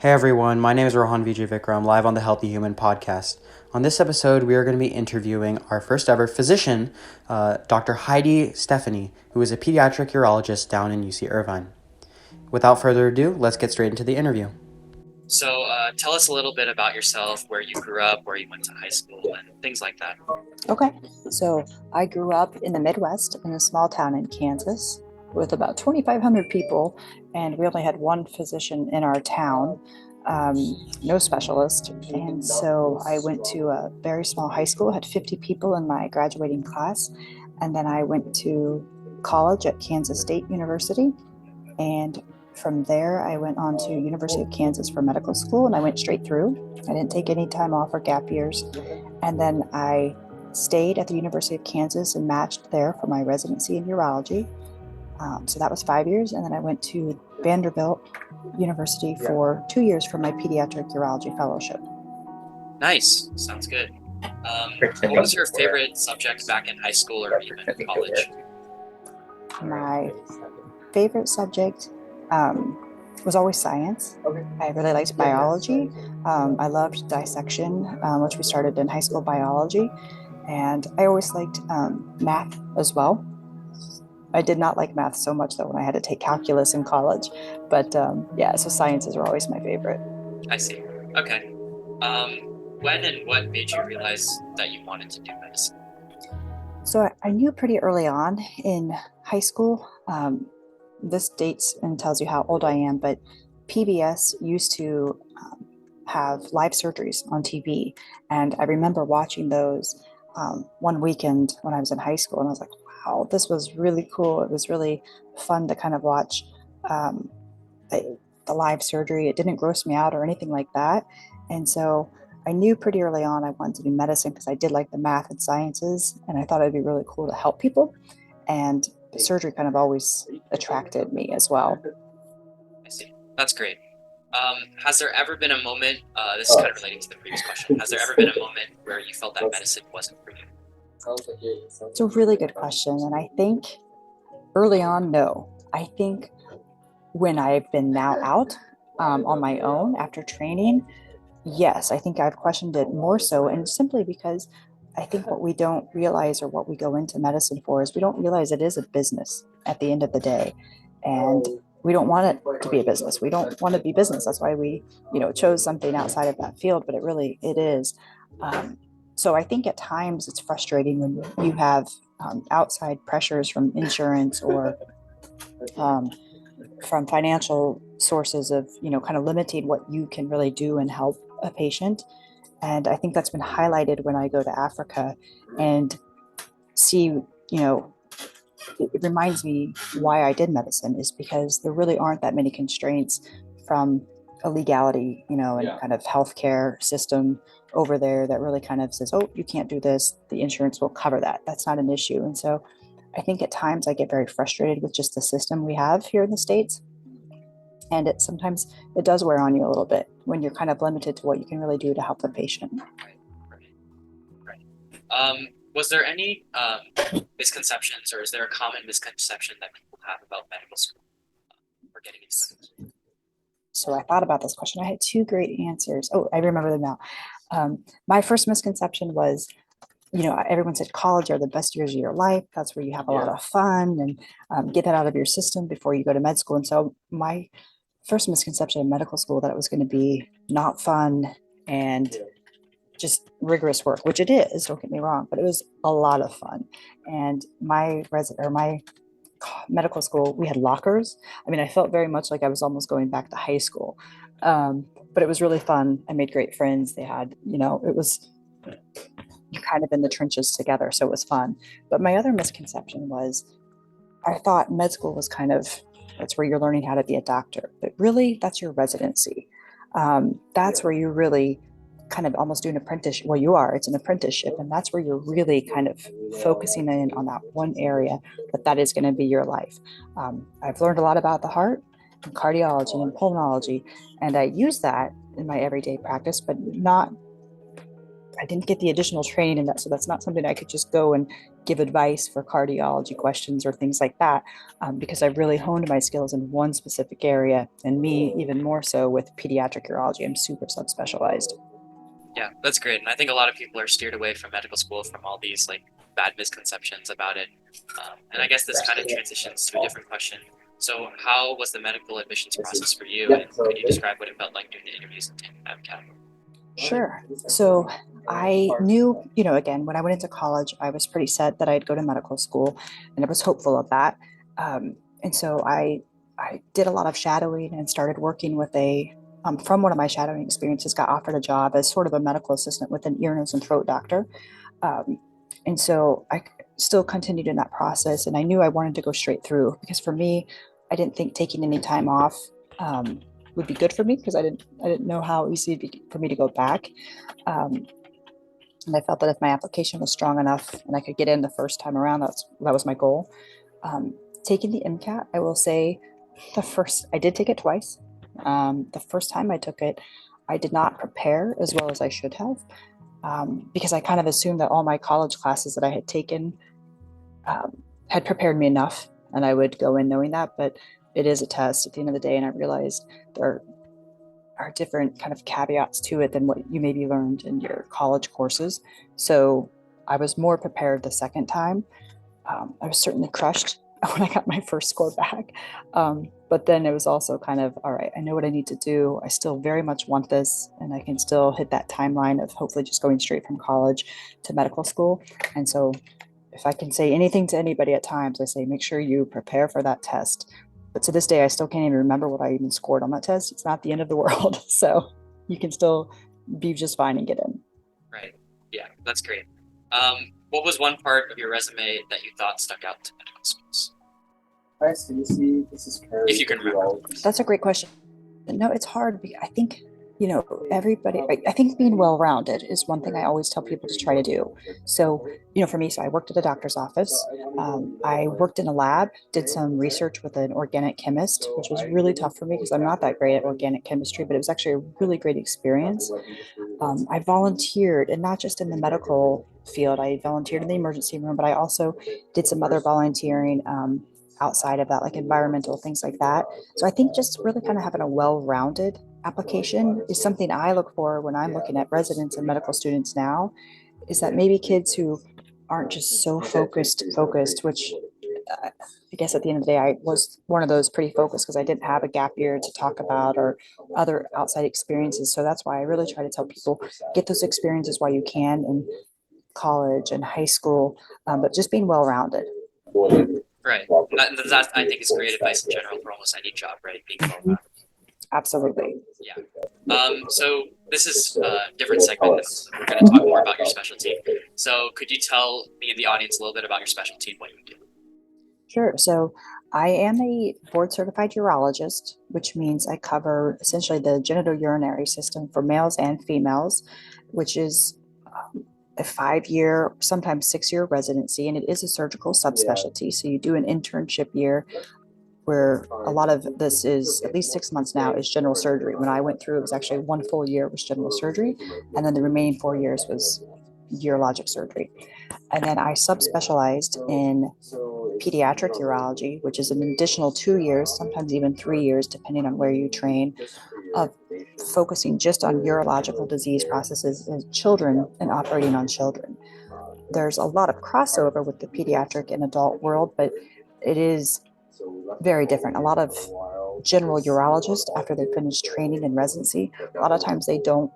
Hey everyone, my name is Rohan Vijayvikram, live on the Healthy Human podcast. On this episode, we are going to be interviewing our first ever physician, Dr. Heidi Stephany, who is a pediatric urologist down in UC Irvine. Without further ado, let's get straight into the interview. So tell us a little bit about yourself, where you grew up, where you went to high school, and things like that. Okay, so I grew up in the Midwest in a small town in Kansas with about 2,500 people, and we only had one physician in our town, no specialist. And so I went to a very small high school, had 50 people in my graduating class, and then I went to college at Kansas State University. And from there, I went on to University of Kansas for medical school, and I went straight through. I didn't take any time off or gap years. And then I stayed at the University of Kansas and matched there for my residency in urology. So that was 5 years. And then I went to Vanderbilt University for 2 years for my pediatric urology fellowship. Nice. Sounds good. What was your favorite subject back in high school or even college? My favorite subject was always science. I really liked biology. I loved dissection, which we started in high school biology. And I always liked math as well. I did not like math so much, though, when I had to take calculus in college. But so sciences were always my favorite. I see. Okay. When and what made you realize that you wanted to do medicine? So I knew pretty early on in high school. This dates and tells you how old I am, but PBS used to have live surgeries on TV. And I remember watching those one weekend when I was in high school, and I was like, wow, this was really cool. It was really fun to kind of watch the live surgery. It didn't gross me out or anything like that. And so I knew pretty early on I wanted to do medicine because I did like the math and sciences, and I thought it'd be really cool to help people. And surgery kind of always attracted me as well. I see. That's great. Has there ever been a moment, this is kind of relating to the previous question, has there ever been a moment where you felt that medicine wasn't for you? It's a really good question. And I think early on, no. I think when I've been now out on my own after training, yes, I think I've questioned it more so. And simply because I think what we don't realize, or what we go into medicine for, is we don't realize it is a business at the end of the day. And we don't want it to be a business. We don't want to be business. That's why we, chose something outside of that field, but it is. So I think at times it's frustrating when you have outside pressures from insurance or from financial sources of, kind of limiting what you can really do and help a patient. And I think that's been highlighted when I go to Africa and see, it reminds me why I did medicine, is because there really aren't that many constraints from a legality, and kind of healthcare system over there that really kind of says, oh, you can't do this. The insurance will cover that. That's not an issue. And so I think at times I get very frustrated with just the system we have here in the States. And sometimes it does wear on you a little bit when you're kind of limited to what you can really do to help the patient. Right. Was there any misconceptions, or is there a common misconception that people have about medical school or getting into medical school? So I thought about this question. I had two great answers. Oh, I remember them now. My first misconception was, everyone said college are the best years of your life. That's where you have a lot of fun and get that out of your system before you go to med school. And so my first misconception of medical school, that it was going to be not fun and just rigorous work, which it is, don't get me wrong, but it was a lot of fun. And my medical school, we had lockers. I mean, I felt very much like I was almost going back to high school. But it was really fun. I made great friends. They had, it was kind of in the trenches together. So it was fun. But my other misconception was, I thought med school was kind of, that's where you're learning how to be a doctor. But really, that's your residency. That's where you really kind of almost do an apprenticeship. Well, you are, it's an apprenticeship. And that's where you're really kind of focusing in on that one area, that is going to be your life. I've learned a lot about the heart and cardiology and pulmonology, and I use that in my everyday practice, but not I didn't get the additional training in that. So that's not something I could just go and give advice for cardiology questions or things like that, because I really honed my skills in one specific area, and me even more so with pediatric urology. I'm super subspecialized. Yeah, that's great. And I think a lot of people are steered away from medical school from all these like bad misconceptions about it. And I guess this kind of transitions to a different question. So, how was the medical admissions process for you? And could you describe what it felt like doing the interviews and taking MCAT? Sure. So I knew, again, when I went into college, I was pretty set that I'd go to medical school, and I was hopeful of that. And so I did a lot of shadowing and started working with from one of my shadowing experiences, got offered a job as sort of a medical assistant with an ear, nose, and throat doctor. Um, and so I still continued in that process, and I knew I wanted to go straight through because for me, I didn't think taking any time off would be good for me because I didn't know how easy it'd be for me to go back. Um, and I felt that if my application was strong enough and I could get in the first time around, that was my goal. Taking the MCAT, I will say I did take it twice. The first time I took it, I did not prepare as well as I should have, because I kind of assumed that all my college classes that I had taken had prepared me enough and I would go in knowing that, but it is a test at the end of the day. And I realized there are different kind of caveats to it than what you maybe learned in your college courses. So I was more prepared the second time. I was certainly crushed when I got my first score back. But then it was also kind of, all right, I know what I need to do. I still very much want this, and I can still hit that timeline of hopefully just going straight from college to medical school. And so if I can say anything to anybody at times, I say, make sure you prepare for that test. But to this day, I still can't even remember what I even scored on that test. It's not the end of the world. So you can still be just fine and get in. Right. Yeah, that's great. What was one part of your resume that you thought stuck out to medical schools? Hi, Stacy. This is Perry. If you can remember. That's a great question. No, it's hard. I think, everybody, I think being well-rounded is one thing I always tell people to try to do. So, for me, so I worked at a doctor's office. I worked in a lab, did some research with an organic chemist, which was really tough for me because I'm not that great at organic chemistry, but it was actually a really great experience. I volunteered, and not just in the medical field. I volunteered in the emergency room, but I also did some other volunteering outside of that, like environmental things like that. So I think just really kind of having a well-rounded application is something I look for when I'm looking at residents and medical students now, is that maybe kids who aren't just so focused, which I guess at the end of the day, I was one of those pretty focused because I didn't have a gap year to talk about or other outside experiences. So that's why I really try to tell people, get those experiences while you can in college and high school, but just being well-rounded. Right. That I think is great advice in general for almost any job, right? Being well-rounded. Absolutely. Yeah. So this is a different segment. We're going to talk more about your specialty. So could you tell me and the audience a little bit about your specialty and what you do? Sure. So I am a board certified urologist, which means I cover essentially the genitourinary system for males and females, which is a 5-year, sometimes 6-year residency, and it is a surgical subspecialty. So you do an internship year where a lot of this is, at least 6 months now, is general surgery. When I went through, it was actually 1 full year was general surgery, and then the remaining 4 years was urologic surgery. And then I subspecialized in pediatric urology, which is an additional 2 years, sometimes even 3 years, depending on where you train, of focusing just on urological disease processes in children and operating on children. There's a lot of crossover with the pediatric and adult world, but it is very different. A lot of general urologists, after they finish training and residency, a lot of times they don't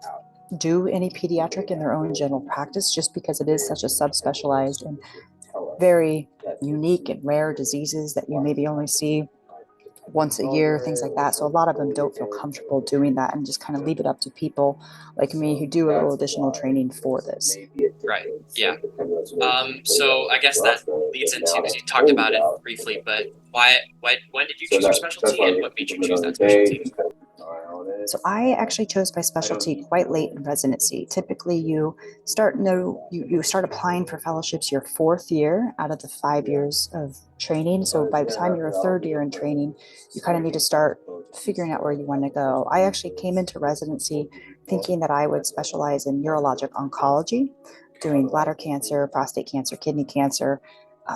do any pediatric in their own general practice just because it is such a subspecialized and very unique and rare diseases that you maybe only see once a year, things like that. So a lot of them don't feel comfortable doing that and just kind of leave it up to people like me who do a little additional training for this. Right. Yeah. So I guess that leads into, because you talked about it briefly, but when did you choose your specialty and what made you choose that specialty? So I actually chose my specialty quite late in residency. Typically, you start applying for fellowships your 4th year out of the 5 years of training. So by the time you're a 3rd year in training, you kind of need to start figuring out where you want to go. I actually came into residency thinking that I would specialize in urologic oncology, doing bladder cancer, prostate cancer, kidney cancer,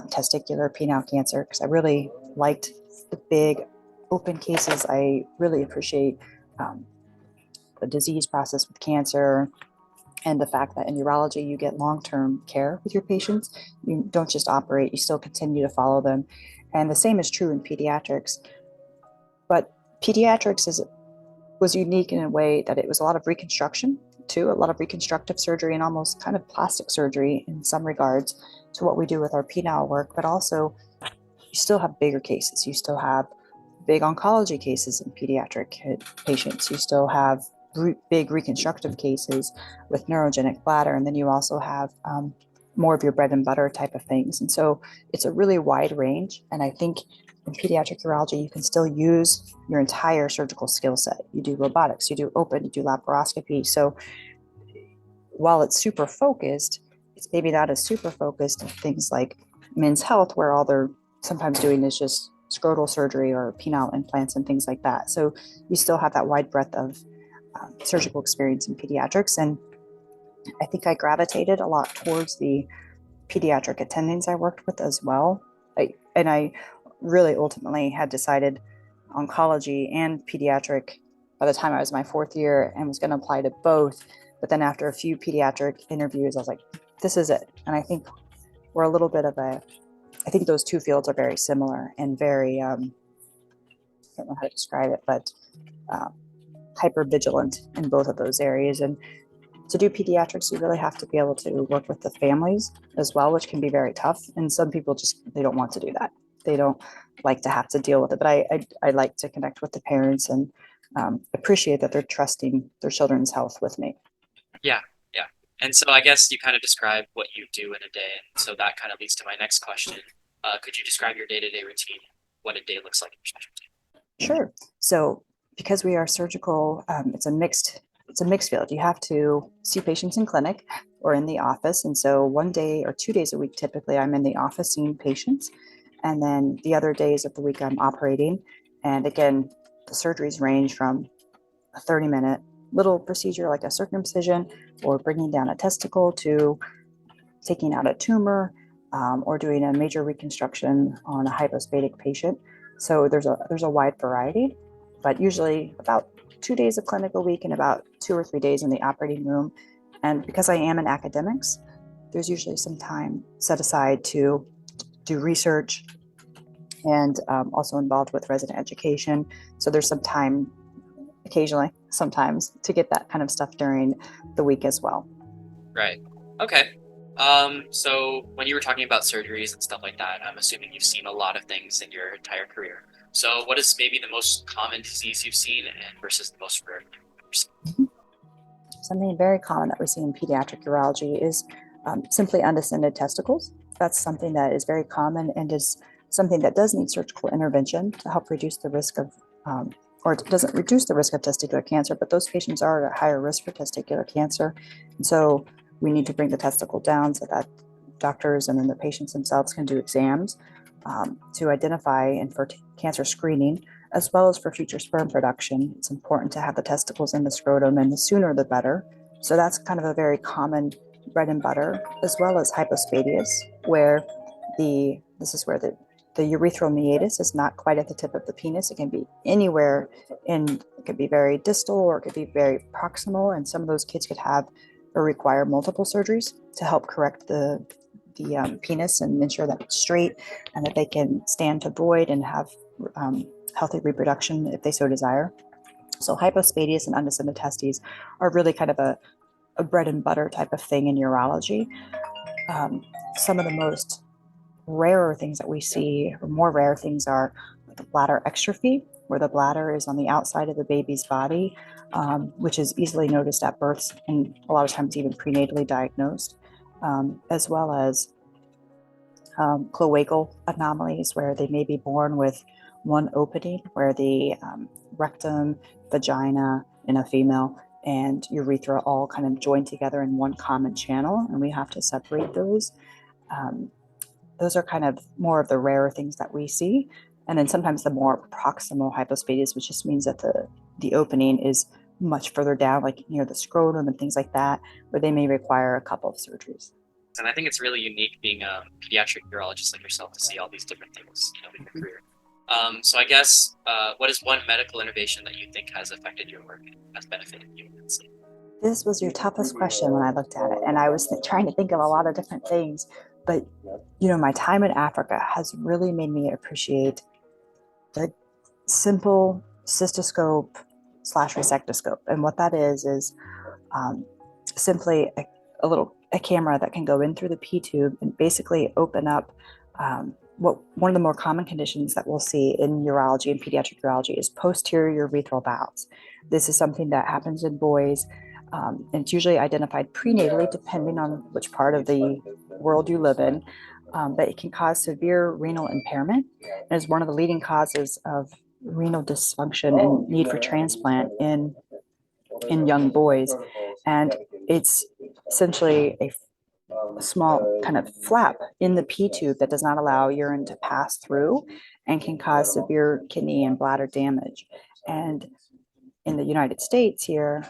testicular, penile cancer, because I really liked the big open cases. I really appreciate the disease process with cancer and the fact that in urology you get long-term care with your patients. You don't just operate, you still continue to follow them. And the same is true in pediatrics. But pediatrics was unique in a way that it was a lot of reconstruction too, a lot of reconstructive surgery and almost kind of plastic surgery in some regards to what we do with our penile work, but also you still have bigger cases. You still have big oncology cases in pediatric patients. You still have big reconstructive cases with neurogenic bladder, and then you also have more of your bread and butter type of things. And so it's a really wide range. And I think in pediatric urology, you can still use your entire surgical skill set. You do robotics, you do open, you do laparoscopy. So while it's super focused, it's maybe not as super focused on things like men's health, where all they're sometimes doing is just scrotal surgery or penile implants and things like that. So you still have that wide breadth of surgical experience in pediatrics. And I think I gravitated a lot towards the pediatric attendings I worked with as well. I really ultimately had decided oncology and pediatric by the time I was my 4th year and was going to apply to both. But then after a few pediatric interviews, I was like, this is it. And I think we're a little bit of I think those two fields are very similar and very, I don't know how to describe it, but hyper vigilant in both of those areas. And to do pediatrics, you really have to be able to work with the families as well, which can be very tough. And some people they don't want to do that. They don't like to have to deal with it. But I like to connect with the parents and appreciate that they're trusting their children's health with me. Yeah, yeah. And so I guess you kind of described what you do in a day. And so that kind of leads to my next question. Could you describe your day-to-day routine, what a day looks like in your specialty? Sure. So because we are surgical, it's a mixed field. You have to see patients in clinic or in the office. And so 1 day or 2 days a week, typically I'm in the office seeing patients. And then the other days of the week I'm operating. And again, the surgeries range from a 30-minute little procedure like a circumcision or bringing down a testicle to taking out a tumor or doing a major reconstruction on a hypospadic patient. So there's a wide variety, but usually about 2 days of clinic a week and about 2 or 3 days in the operating room. And because I am in academics, there's usually some time set aside to do research and also involved with resident education. So there's some time occasionally, sometimes, to get that kind of stuff during the week as well. Right. Okay. So when you were talking about surgeries and stuff like that, I'm assuming you've seen a lot of things in your entire career. So what is maybe the most common disease you've seen and versus the most rare? Something very common that we see in pediatric urology is simply undescended testicles. That's something that is very common and is something that does need surgical intervention to help reduce the risk of, or it doesn't reduce the risk of testicular cancer, but those patients are at a higher risk for testicular cancer. And so we need to bring the testicle down so that doctors and then the patients themselves can do exams to identify and for cancer screening, as well as for future sperm production. It's important to have the testicles in the scrotum, and the sooner the better. So that's kind of a very common bread and butter, as well as hypospadias, where this is where the urethral meatus is not quite at the tip of the penis. It can be anywhere, and it could be very distal or it could be very proximal. And some of those kids could have or require multiple surgeries to help correct the penis and ensure that it's straight and that they can stand to void and have healthy reproduction if they so desire. So hypospadias and undescended testes are really kind of a bread and butter type of thing in urology. Some of the most rarer things that we see, or more rare things, are the bladder exstrophy, where the bladder is on the outside of the baby's body, which is easily noticed at birth and a lot of times even prenatally diagnosed, as well as cloacal anomalies, where they may be born with one opening, where the rectum, vagina, in a female and urethra all kind of joined together in one common channel, and we have to separate those. Those are kind of more of the rarer things that we see. And then sometimes the more proximal hypospadias, which just means that the opening is much further down, like near the scrotum and things like that, where they may require a couple of surgeries. And I think it's really unique being a pediatric urologist like yourself to see all these different things, in your career. So I guess, what is one medical innovation that you think has affected your work and has benefited you immensely? This was your toughest question when I looked at it, and I was trying to think of a lot of different things. But my time in Africa has really made me appreciate the simple cystoscope / resectoscope, and what that is simply a camera that can go in through the P tube and basically open up one of the more common conditions that we'll see in urology and pediatric urology is posterior urethral valves. This is something that happens in boys, and it's usually identified prenatally, depending on which part of the world you live in, but it can cause severe renal impairment and is one of the leading causes of renal dysfunction and need for transplant in young boys. And it's essentially a small kind of flap in the P tube that does not allow urine to pass through and can cause severe kidney and bladder damage. And in the United States here,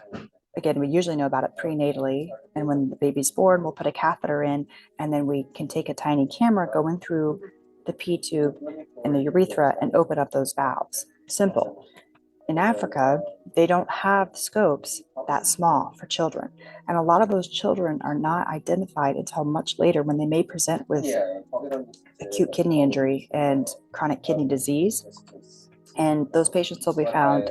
again, we usually know about it prenatally. And when the baby's born, we'll put a catheter in, and then we can take a tiny camera, go in through the P tube and the urethra and open up those valves. Simple. In Africa, they don't have scopes that small for children. And a lot of those children are not identified until much later, when they may present with acute kidney injury and chronic kidney disease. And those patients will be found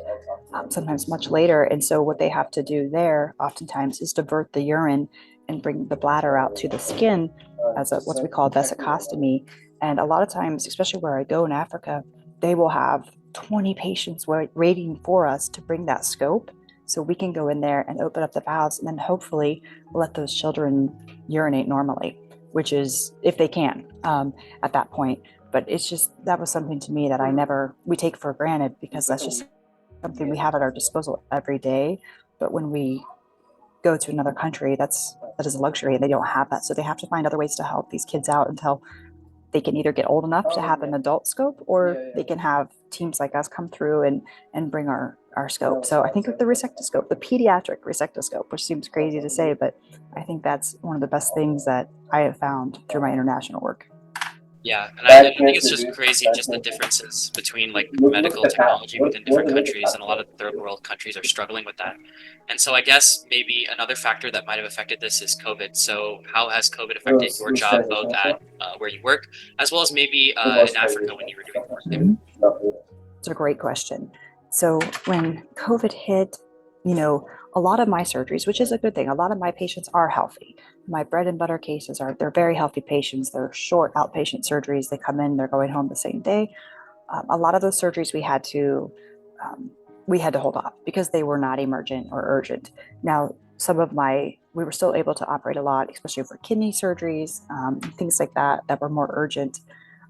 sometimes much later. And so what they have to do there oftentimes is divert the urine and bring the bladder out to the skin as what we call vesicostomy. And a lot of times, especially where I go in Africa, they will have 20 patients waiting for us to bring that scope so we can go in there and open up the valves, and then hopefully let those children urinate normally, which is if they can at that point. But it's just, that was something to me that we take for granted, because that's just something we have at our disposal every day. But when we go to another country, that is a luxury, and they don't have that. So they have to find other ways to help these kids out until they can either get old enough to have an adult scope, or they can have teams like us come through and bring our scope. So I think of the resectoscope, the pediatric resectoscope, which seems crazy to say, but I think that's one of the best things that I have found through my international work. Yeah, and I think it's just crazy, just the differences between medical technology within different countries, and a lot of third world countries are struggling with that. And so I guess maybe another factor that might have affected this is COVID. So how has COVID affected your job, both at where you work, as well as maybe in Africa when you were doing work there? It's a great question. So when COVID hit, a lot of my surgeries, which is a good thing, a lot of my patients are healthy. My bread and butter cases they're very healthy patients. They're short outpatient surgeries. They come in, they're going home the same day. A lot of those surgeries we had to hold off because they were not emergent or urgent. Now, we were still able to operate a lot, especially for kidney surgeries, things like that were more urgent.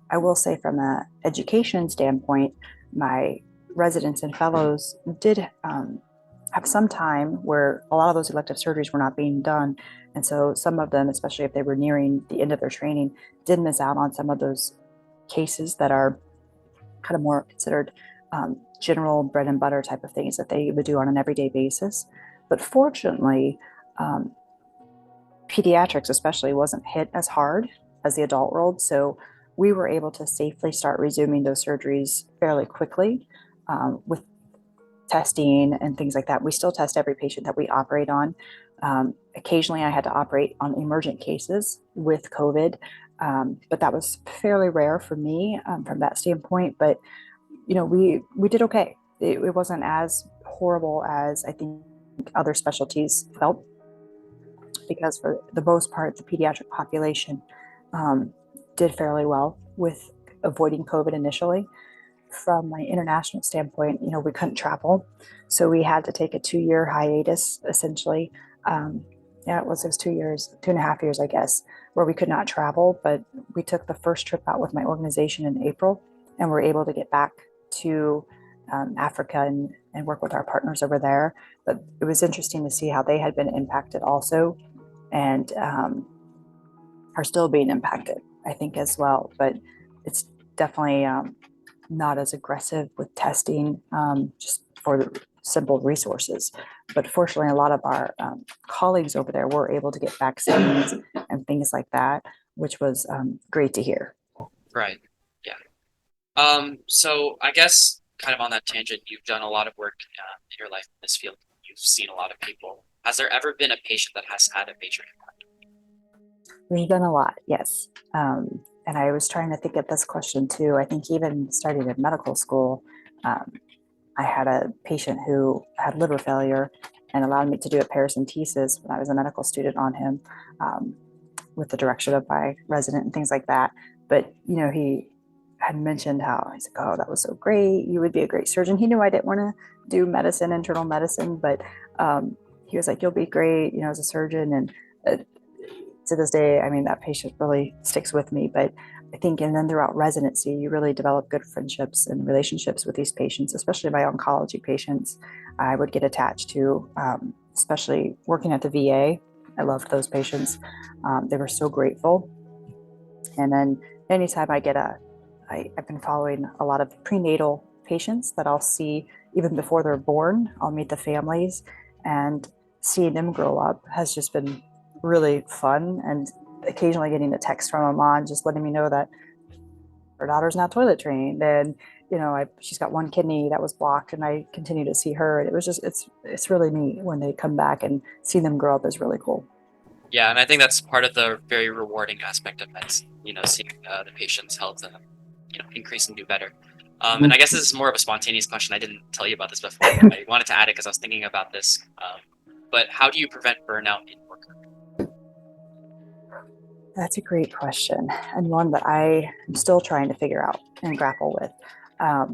I will say, from an education standpoint, my residents and fellows did have some time where a lot of those elective surgeries were not being done. And so some of them, especially if they were nearing the end of their training, did miss out on some of those cases that are kind of more considered general bread and butter type of things that they would do on an everyday basis. But fortunately, pediatrics especially wasn't hit as hard as the adult world. So we were able to safely start resuming those surgeries fairly quickly with testing and things like that. We still test every patient that we operate on. Occasionally I had to operate on emergent cases with COVID, but that was fairly rare for me from that standpoint. But, we did okay. It wasn't as horrible as I think other specialties felt, because for the most part, the pediatric population did fairly well with avoiding COVID initially. From my international standpoint, we couldn't travel. So we had to take a 2-year hiatus, essentially. It was 2 years, 2.5 years, I guess, where we could not travel. But we took the first trip out with my organization in April, and we're able to get back to Africa and work with our partners over there. But it was interesting to see how they had been impacted also, and are still being impacted, I think, as well. But it's definitely not as aggressive with testing, just for the simple resources. But fortunately, a lot of our colleagues over there were able to get vaccines and things like that, which was great to hear. Right. Yeah. So I guess kind of on that tangent, you've done a lot of work in your life in this field. You've seen a lot of people. Has there ever been a patient that has had a major impact? We've done a lot, yes. And I was trying to think of this question too. I think even starting in medical school, I had a patient who had liver failure and allowed me to do a paracentesis when I was a medical student on him, with the direction of my resident and things like that. But, he had mentioned how he's like, oh, that was so great. You would be a great surgeon. He knew I didn't want to do medicine, internal medicine, but he was like, you'll be great, as a surgeon. And to this day, I mean, that patient really sticks with me. But I think, and then throughout residency, you really develop good friendships and relationships with these patients, especially my oncology patients. I would get attached to, especially working at the VA. I loved those patients. They were so grateful. And then anytime I've been following a lot of prenatal patients that I'll see even before they're born. I'll meet the families, and seeing them grow up has just been really fun. And occasionally getting a text from a mom just letting me know that her daughter's now toilet trained, and she's got one kidney that was blocked, and I continue to see her. And it was just it's really neat when they come back, and see them grow up is really cool. Yeah, and I think that's part of the very rewarding aspect of medicine. Seeing the patient's health and increase and do better. And I guess this is more of a spontaneous question. I didn't tell you about this before. I wanted to add it because I was thinking about this. But how do you prevent burnout in your career? That's a great question, and one that I am still trying to figure out and grapple with. I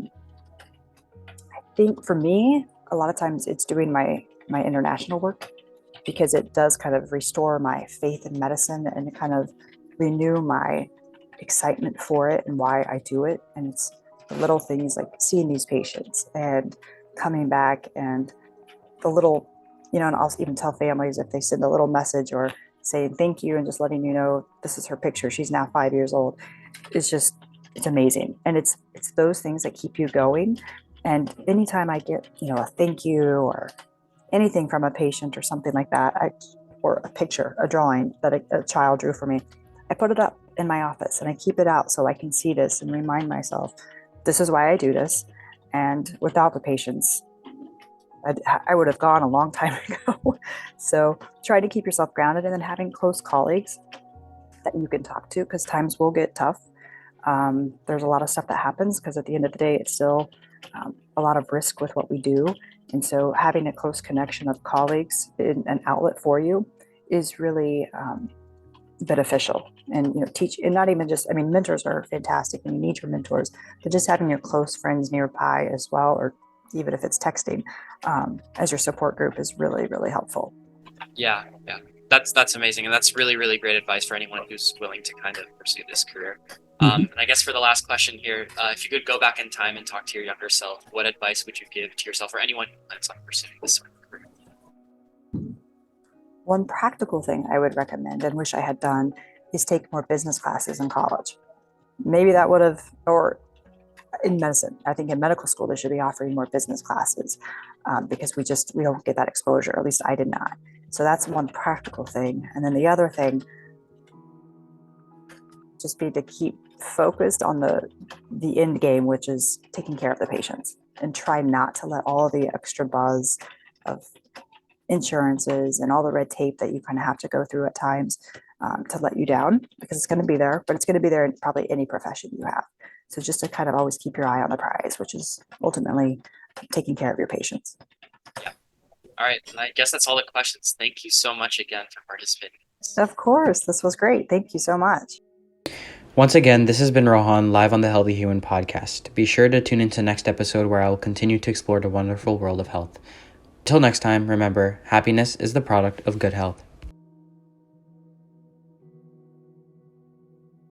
think for me, a lot of times it's doing my international work, because it does kind of restore my faith in medicine and kind of renew my excitement for it and why I do it. And it's the little things like seeing these patients and coming back, and the little, and I'll even tell families if they send a little message or saying thank you and just letting you know this is her picture. She's now 5 years old. It's amazing. And it's those things that keep you going. And anytime I get, a thank you or anything from a patient or something like that, or a picture, a drawing that a child drew for me, I put it up in my office and I keep it out so I can see this and remind myself, this is why I do this. And without the patients, I would have gone a long time ago. So try to keep yourself grounded, and then having close colleagues that you can talk to, because times will get tough. There's a lot of stuff that happens, because at the end of the day, it's still a lot of risk with what we do. And so having a close connection of colleagues in an outlet for you is really beneficial. And teach, and not even just, mentors are fantastic and you need your mentors, but just having your close friends nearby as well, or even if it's texting, as your support group is really, really helpful. Yeah. That's amazing, and that's really, really great advice for anyone who's willing to kind of pursue this career. And I guess for the last question here, if you could go back in time and talk to your younger self, what advice would you give to yourself or anyone who plans on pursuing this sort of career? One practical thing I would recommend and wish I had done is take more business classes in college. Maybe that would have, or in medicine, I think in medical school, they should be offering more business classes, because we don't get that exposure. At least I did not. So that's one practical thing. And then the other thing, just be to keep focused on the end game, which is taking care of the patients, and try not to let all the extra buzz of insurances and all the red tape that you kind of have to go through at times to let you down, because it's going to be there, but it's going to be there in probably any profession you have. So just to kind of always keep your eye on the prize, which is ultimately taking care of your patients. Yeah. All right. And I guess that's all the questions. Thank you so much again for participating. Of course. This was great. Thank you so much. Once again, this has been Rohan, live on the Healthy Human podcast. Be sure to tune into next episode, where I will continue to explore the wonderful world of health. Till next time, remember, happiness is the product of good health.